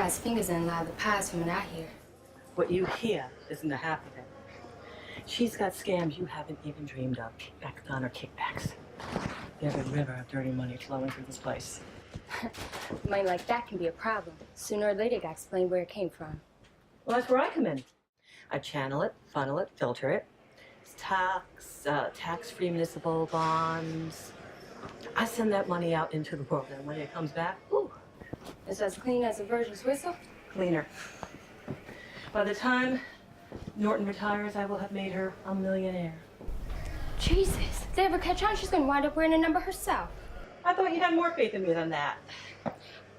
his fingers in a lot of the pies from what I hear. What you hear isn't the half of it. She's got scams you haven't even dreamed of. Kickbacks or kickbacks. There's a river of dirty money flowing through this place. Money like that can be a problem. Sooner or later, you gotta explain where it came from. Well, that's where I come in. I channel it, funnel it, filter it. It's tax-free municipal bonds. I send that money out into the world, and when it comes back, ooh. It's as clean as a virgin's whistle? Cleaner. By the time Norton retires, I will have made her a millionaire. Jesus, if they ever catch on, she's gonna wind up wearing a number herself. I thought you had more faith in me than that.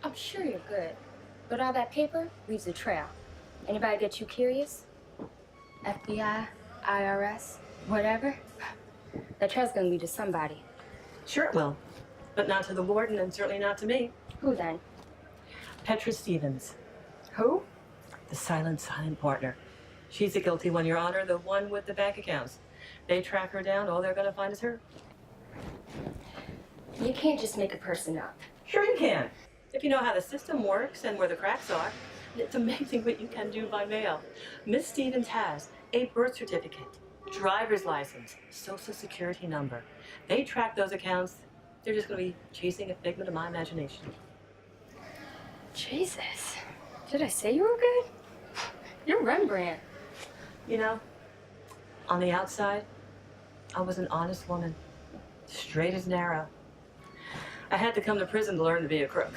I'm sure you're good, but all that paper leaves a trail. Anybody get you curious? FBI, IRS, whatever? That trail's gonna lead to somebody. Sure it will, but not to the warden and certainly not to me. Who then? Petra Stevens. Who? The silent partner. She's the guilty one, Your Honor, the one with the bank accounts. They track her down, all they're gonna find is her. You can't just make a person up. Sure you can, if you know how the system works and where the cracks are. It's amazing what you can do by mail. Miss Stevens has a birth certificate, driver's license, social security number. They track those accounts. They're just gonna be chasing a figment of my imagination. Jesus, did I say you were good? You're Rembrandt. You know, on the outside, I was an honest woman, straight as an arrow. I had to come to prison to learn to be a crook.